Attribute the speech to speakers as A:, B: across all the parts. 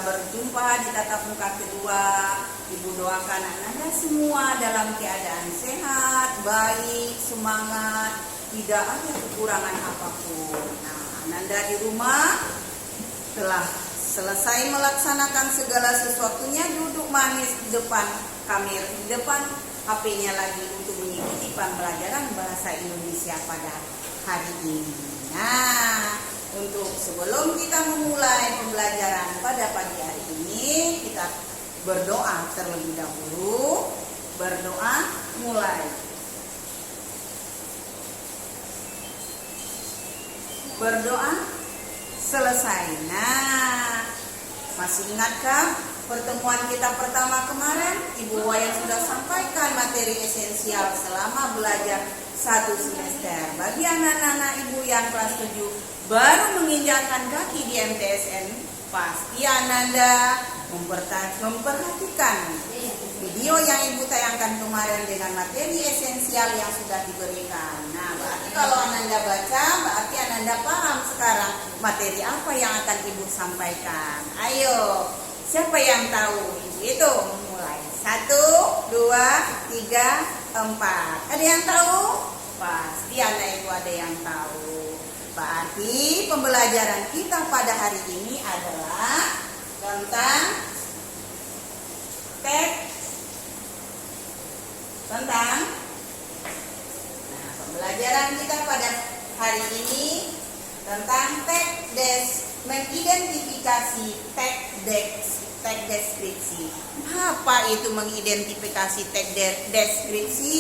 A: berjumpa di tatap muka kedua. Ibu doakan Ananda semua dalam keadaan sehat, baik, semangat, tidak ada kekurangan apapun. Nah, Ananda di rumah telah selesai melaksanakan segala sesuatunya, duduk manis di depan kamera, di depan HP-nya lagi untuk mengikuti pembelajaran bahasa Indonesia pada hari ini. Nah, untuk sebelum kita memulai pembelajaran pada pagi hari ini, kita berdoa terlebih dahulu. Berdoa mulai. Berdoa selesai. Nah, masih ingatkah pertemuan kita pertama kemarin? Ibu Wayan sudah sampaikan materi esensial selama belajar 1 semester. Bagi anak-anak ibu yang kelas 7 baru menginjakkan kaki di MTSN, pasti Ananda memperhatikan video yang ibu tayangkan kemarin dengan materi esensial yang sudah diberikan. Nah, berarti kalau Ananda baca, berarti Ananda paham sekarang materi apa yang akan ibu sampaikan. Ayo, siapa yang tahu? Itu mulai 1, 2, 3, 4. Ada yang tahu? Pasti anak ibu ada yang tahu. Berarti pembelajaran kita pada hari ini adalah tentang pembelajaran kita pada hari ini tentang mengidentifikasi teks deskripsi. Apa itu mengidentifikasi teks deskripsi?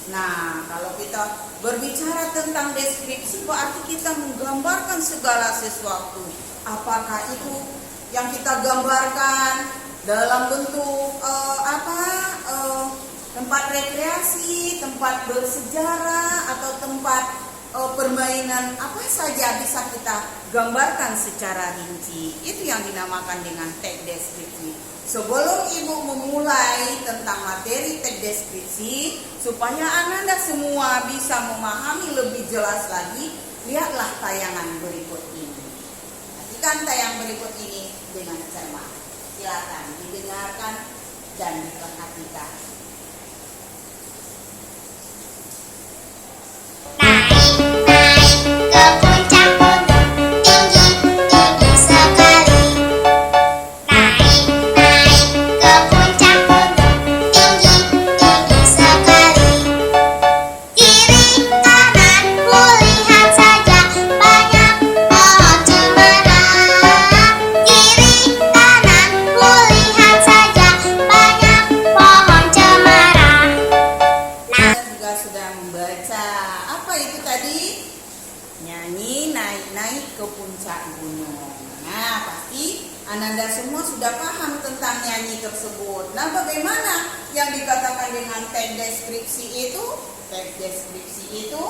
A: Nah, kalau kita berbicara tentang deskripsi, berarti kita menggambarkan segala sesuatu. Apakah itu yang kita gambarkan dalam bentuk tempat rekreasi, tempat bersejarah, atau tempat permainan, apa saja bisa kita gambarkan secara rinci. Itu yang dinamakan dengan teks deskripsi. Sebelum ibu memulai tentang materi teks deskripsi, supaya Ananda semua bisa memahami lebih jelas lagi, lihatlah tayangan berikut ini. Perhatikan tayang berikut ini dengan cermat. Silakan didengarkan dan diperhatikan. Ananda semua sudah paham tentang nyanyi tersebut. Nah, bagaimana yang dikatakan dengan teks deskripsi itu? Teks deskripsi itu,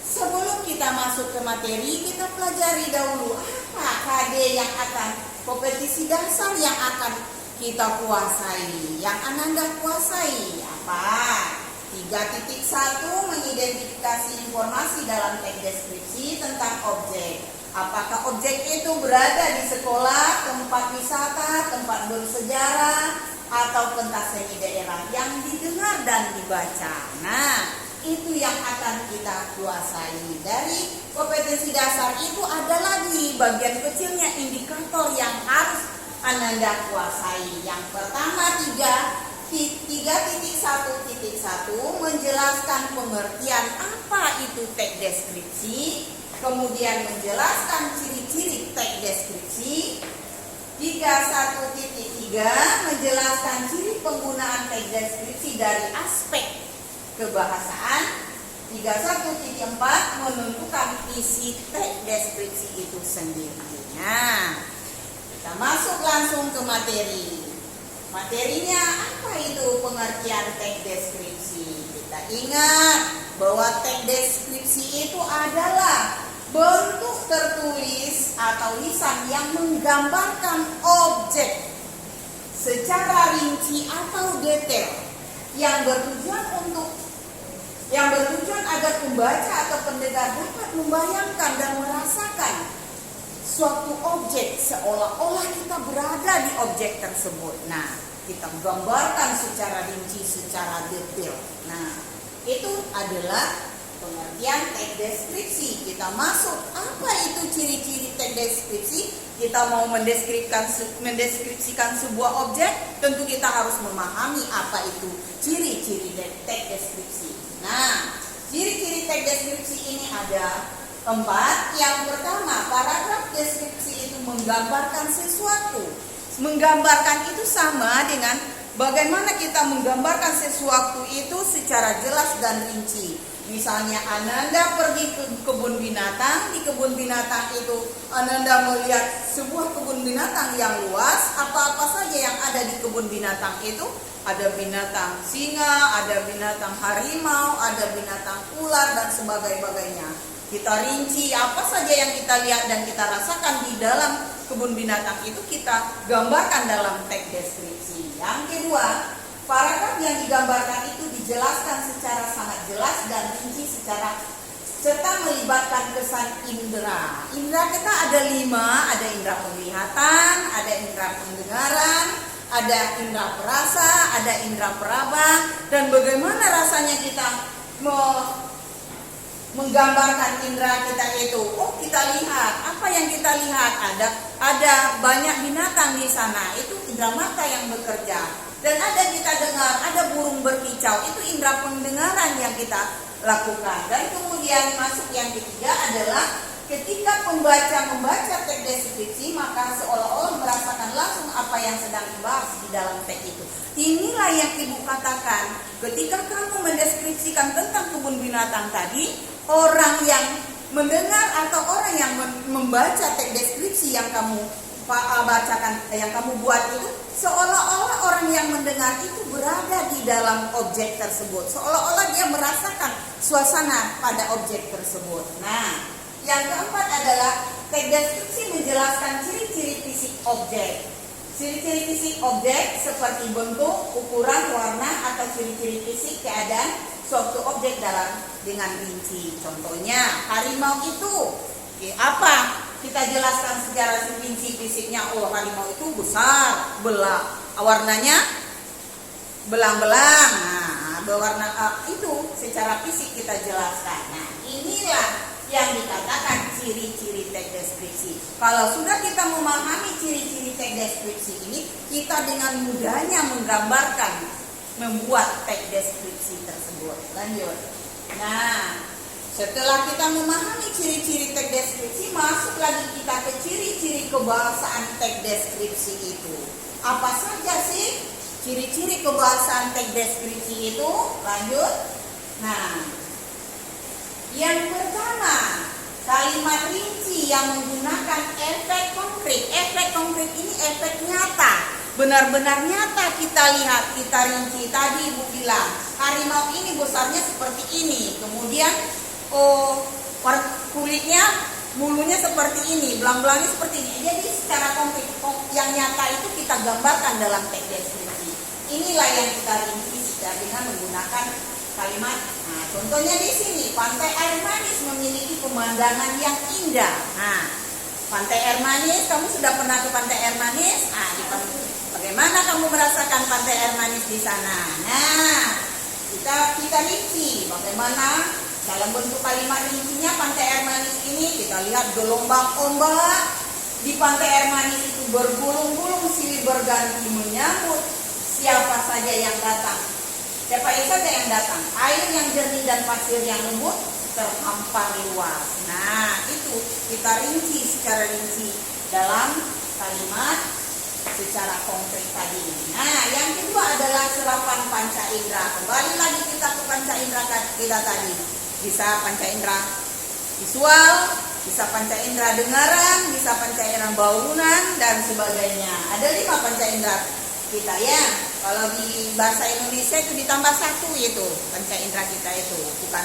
A: sebelum kita masuk ke materi, kita pelajari dahulu apa KD yang akan, kompetisi dasar yang akan kita kuasai, yang Ananda kuasai. Apa? 3.1 mengidentifikasi informasi dalam teks deskripsi tentang objek. Apakah objek itu berada di sekolah, tempat wisata, tempat bersejarah, atau pentas seni daerah yang didengar dan dibaca. Nah, itu yang akan kita kuasai. Dari kompetensi dasar itu ada lagi bagian kecilnya indikator yang harus Ananda kuasai. Yang pertama 3.1.1 menjelaskan pengertian apa itu teks deskripsi. Kemudian menjelaskan ciri-ciri teks deskripsi. 3.1.3 menjelaskan ciri penggunaan teks deskripsi dari aspek kebahasaan. 3.1.4 menentukan isi teks deskripsi itu sendiri. Nah, kita masuk langsung ke materi. Materinya apa itu pengertian teks deskripsi? Kita ingat bahwa teks deskripsi itu adalah bentuk tertulis atau lisan yang menggambarkan objek secara rinci atau detail yang bertujuan agar pembaca atau pendengar dapat membayangkan dan merasakan suatu objek seolah-olah kita berada di objek tersebut. Nah, kita gambarkan secara rinci, secara detail. Nah, itu adalah pengertian teks deskripsi. Kita masuk, apa itu ciri-ciri teks deskripsi? Kita mau mendeskripsikan sebuah objek, tentu kita harus memahami apa itu ciri-ciri teks deskripsi. Nah, ciri-ciri teks deskripsi ini ada 4. Yang pertama, paragraf deskripsi itu menggambarkan sesuatu. Menggambarkan itu sama dengan bagaimana kita menggambarkan sesuatu itu secara jelas dan rinci. Misalnya Ananda pergi ke kebun binatang, di kebun binatang itu Ananda melihat sebuah kebun binatang yang luas. Apa-apa saja yang ada di kebun binatang itu, ada binatang singa, ada binatang harimau, ada binatang ular dan sebagainya. Kita rinci apa saja yang kita lihat dan kita rasakan di dalam kebun binatang itu, kita gambarkan dalam teks deskripsi. Yang kedua, paragraf yang digambarkan itu dijelaskan secara sangat jelas dan rinci serta melibatkan kesan indera. Indera kita ada 5, ada indera penglihatan, ada indera pendengaran, ada indera perasa, ada indera peraba, dan bagaimana rasanya kita menggambarkan indera kita itu. Oh, kita lihat, apa yang kita lihat? Ada banyak binatang di sana, itu indera mata yang bekerja. Dan ada kita dengar, ada burung berkicau, itu indera pendengaran yang kita lakukan. Dan kemudian masuk yang ketiga adalah ketika pembaca membaca teks deskripsi, maka seolah-olah merasakan langsung apa yang sedang dibahas di dalam teks itu. Inilah yang Ibu katakan, ketika kamu mendeskripsikan tentang kebun binatang tadi, orang yang mendengar atau orang yang membaca teks deskripsi yang kamu bacakan, yang kamu buat itu, seolah-olah orang yang mendengar itu berada di dalam objek tersebut, seolah-olah dia merasakan suasana pada objek tersebut. Nah, yang keempat adalah teks deskripsi menjelaskan ciri-ciri fisik objek. Ciri-ciri fisik objek seperti bentuk, ukuran, warna, atau ciri-ciri fisik keadaan suatu objek dengan rinci. Contohnya, harimau itu apa? Kita jelaskan secara rinci fisiknya. Oh, harimau itu besar, warnanya belang-belang. Nah, berwarna itu secara fisik kita jelaskan. Nah, inilah yang dikatakan ciri-ciri teks deskripsi. Kalau sudah kita memahami ciri-ciri teks deskripsi ini, kita dengan mudahnya membuat teks deskripsi tersebut. Lanjut. Nah, setelah kita memahami ciri-ciri teks deskripsi, masuk lagi kita ke ciri-ciri kebahasaan teks deskripsi itu. Apa saja sih ciri-ciri kebahasaan teks deskripsi itu? Lanjut. Nah, yang pertama, kalimat rinci yang menggunakan efek konkret. Efek konkret ini efek nyata. Benar-benar nyata kita lihat, kita rinci. Tadi Ibu bilang, harimau ini besarnya seperti ini. Kemudian kulitnya, bulunya seperti ini, belang-belangnya seperti ini. Jadi secara konkret yang nyata itu kita gambarkan dalam teks deskripsi. Inilah yang kita rinci dengan menggunakan kalimat. Nah, contohnya di sini, Pantai Air Manis memiliki pemandangan yang indah. Nah, Pantai Air Manis, kamu sudah pernah ke Pantai Air Manis? Bagaimana kamu merasakan Pantai Air Manis di sana? Nah, kita rinci bagaimana dalam bentuk kalimat rincinya Pantai Air Manis ini. Kita lihat gelombang ombak di Pantai Air Manis itu bergulung-gulung silih berganti menyambut siapa saja yang datang. Siapa saja yang datang, air yang jernih dan pasir yang lembut terhampar luas. Nah, itu kita rinci secara rinci dalam kalimat secara konkret tadi. Nah, yang kedua adalah serapan panca indera. Kembali lagi kita ke panca indera kita tadi. Bisa panca indera visual, bisa panca indera dengaran, bisa panca indera baunan dan sebagainya. Ada 5 panca indera kita ya. Kalau di bahasa Indonesia itu ditambah 1 yaitu panca indera kita itu. Bukan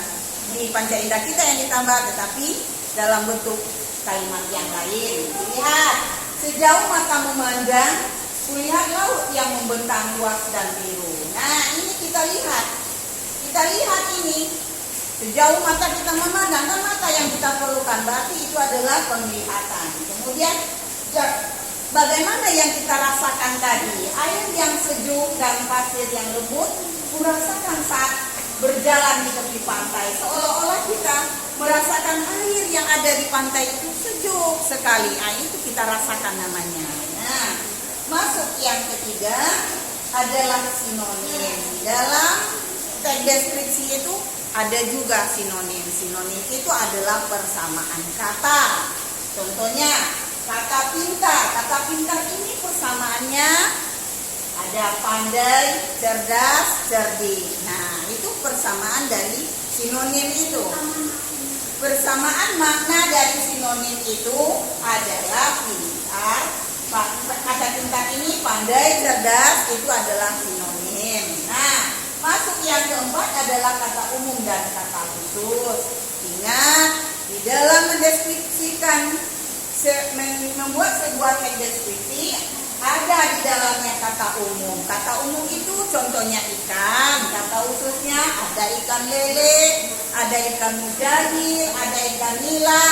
A: di panca indera kita yang ditambah, tetapi dalam bentuk kalimat yang lain. Lihat, sejauh mata memandang, kulihat laut yang membentang luas dan biru. Nah, ini kita lihat ini. Sejauh mata kita memandang, kan mata yang kita perlukan, berarti itu adalah penglihatan. Kemudian bagaimana yang kita rasakan tadi? Air yang sejuk dan pasir yang lembut, merasakan saat berjalan di tepi pantai. Seolah-olah kita merasakan air yang ada di pantai itu sejuk sekali. Itu kita rasakan namanya. Nah, masuk yang ketiga adalah sinonim. Dalam teks deskripsi itu ada juga sinonim. Sinonim itu adalah persamaan kata. Contohnya kata pintar. Kata pintar ini persamaannya ada pandai, cerdas, cerdik. Nah, itu persamaan dari sinonim itu. Persamaan makna dari sinonim itu adalah pintar. Kata pintar ini pandai, cerdas, itu adalah sinonim. Nah, masuk yang keempat adalah kata umum dan kata khusus. Ingat, di dalam mendeskripsikan, membuat sebuah teks deskripsi, ada di dalamnya kata umum. Kata umum itu contohnya ikan. Kata khususnya ada ikan lele, ada ikan mujahil, ada ikan nila,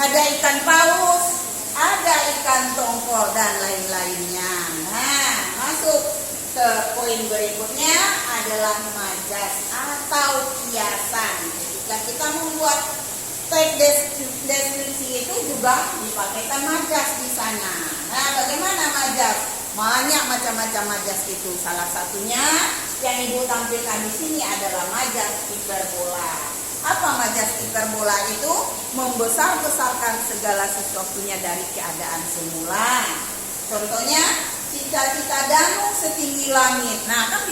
A: ada ikan paus, ada ikan tongkol, dan lain-lainnya. Nah, masuk ke poin berikutnya adalah majas atau kiasan. Ketika kita membuat teks deskripsi itu juga dipakai majas di sana. Nah, bagaimana majas? Banyak macam-macam majas itu. Salah satunya yang Ibu tampilkan di sini adalah majas hiperbola. Apa majas hiperbola itu? Membesar-besarkan segala sesuatunya dari keadaan semula. Contohnya, cita-cita Danu setinggi langit. Nah, kan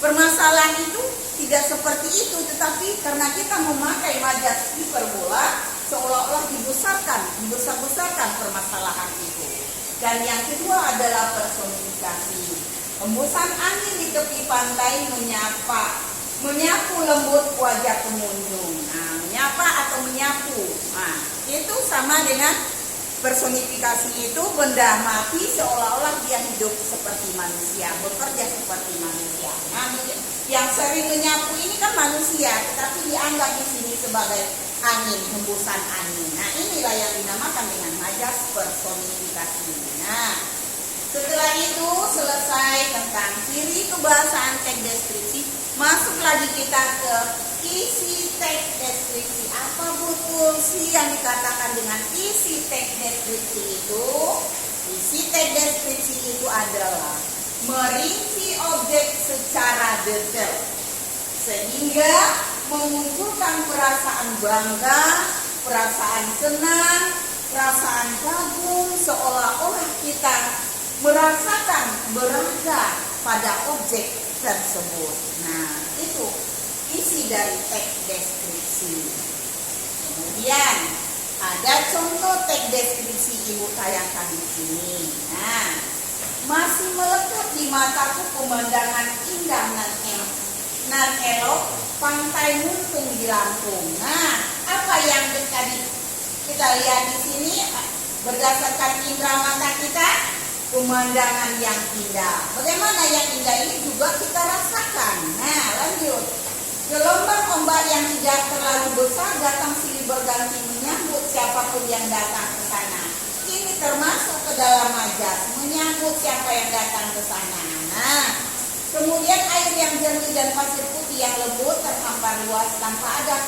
A: permasalahan itu tidak seperti itu, tetapi karena kita memakai majas hiperbola, seolah-olah dibesar-besarkan permasalahan itu. Dan yang kedua adalah personifikasi. Hembusan angin di tepi pantai menyapu lembut wajah pengunjung. Nah, menyapa atau menyapu. Nah, itu sama dengan personifikasi itu benda mati seolah-olah dia hidup seperti manusia, bekerja seperti manusia. Nah, yang sering menyapu ini kan manusia, tetapi dianggap di sini sebagai angin, hembusan angin. Nah, inilah yang dinamakan dengan majas personifikasi. Nah, setelah itu selesai tentang ciri kebahasaan teks deskripsi, masuk lagi kita ke isi teks deskripsi. Apa betul sih yang dikatakan dengan isi teks deskripsi itu? Isi teks deskripsi itu adalah merinci objek secara detail sehingga memunculkan perasaan bangga, perasaan senang, perasaan kagum, seolah-olah kita merasakan berada pada objek tersebut. Nah, itu isi dari teks deskripsi. Kemudian ada contoh teks deskripsi Ibu tayangkan di sini. Nah, masih melekat di mataku pemandangan indah nan elok pantai Muntung di Lampung. Nah, apa yang tadi kita lihat di sini berdasarkan indera mata kita? Pemandangan yang indah. Bagaimana yang indah ini juga kita rasakan. Nah, lanjut. Gelombang ombak yang tidak terlalu besar datang silih berganti menyambut siapapun yang datang ke sana. Ini termasuk ke dalam majas, menyambut siapa yang datang ke sana. Nah, kemudian air yang jernih dan pasir putih yang lembut terhampar luas tanpa ada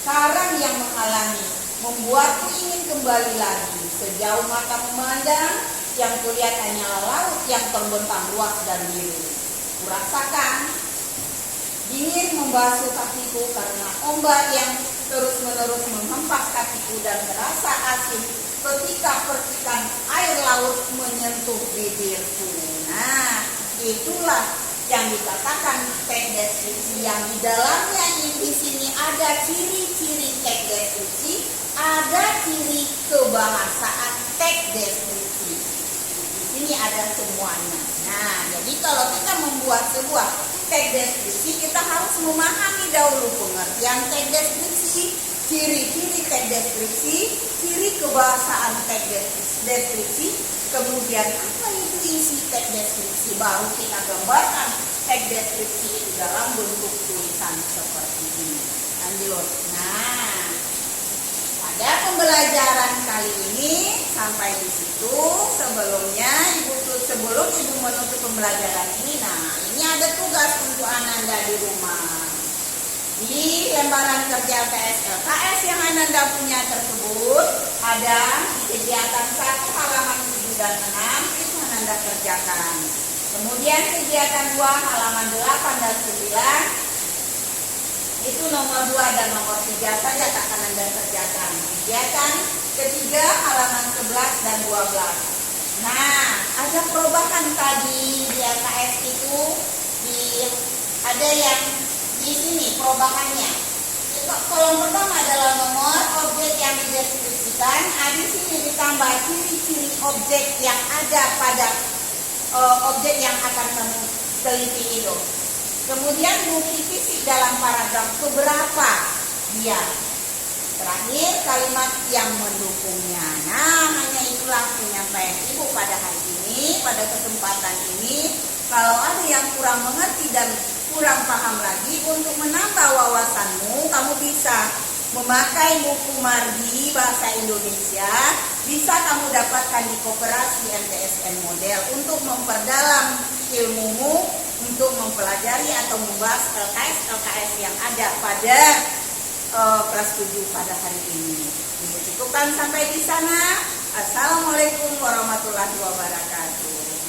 A: karang yang menghalangi, membuatku ingin kembali lagi. Sejauh mata memandang, yang kulihat hanyalah laut yang terbentang luas dan biru. Kurasakan dingin membasuh kakiku karena ombak yang terus-menerus menghempas kakiku dan terasa asin ketika percikan air laut menyentuh bibirku. Nah, itulah yang dikatakan teks deskripsi yang di dalamnya di sini ada ciri-ciri teks deskripsi, ada ciri kebahasaan teks deskripsi. Di sini ada semuanya. Nah, jadi kalau kita membuat sebuah teks deskripsi, kita harus memahami dahulu pengertian teks deskripsi, ciri-ciri teks deskripsi, ciri kebahasaan teks deskripsi, kemudian apa itu isi teks deskripsi, baru kita gambarkan teks deskripsi itu dalam bentuk tulisan seperti ini. Lanjut. Nah, pada pembelajaran kali ini sampai di situ. Sebelum ibu menutup pembelajaran ini, nah ini ada tugas untuk Ananda di rumah. Di lembaran kerja LKS yang Ananda punya tersebut ada kegiatan 1 halaman 7 dan 6 itu Ananda kerjakan. Kemudian kegiatan 2 halaman 8 dan 9 itu nomor 2 dan nomor 3 saja akan Anda kerjakan. Kegiatan ketiga halaman 11 dan 12. Nah, ada perubahan tadi di LKS itu ada yang di sini perubahannya. Kolom pertama adalah nomor objek yang dideskripsikan. Di sini ditambah ciri-ciri objek yang ada pada objek yang akan kamu teliti itu. Kemudian bukti fisik dalam paragraf keberapa dia. Terakhir kalimat yang mendukungnya. Nah, hanya itulah penyampaian ibu pada hari ini, pada kesempatan ini. Kalau ada yang kurang mengerti dan kurang paham lagi, untuk menambah wawasanmu, kamu bisa memakai buku Margi Bahasa Indonesia. Bisa kamu dapatkan di Koperasi MTSN Model untuk memperdalam ilmumu, untuk mempelajari atau membahas LKS yang ada pada kelas 7 pada hari ini. Ibu cukupkan sampai di sana. Assalamualaikum warahmatullahi wabarakatuh.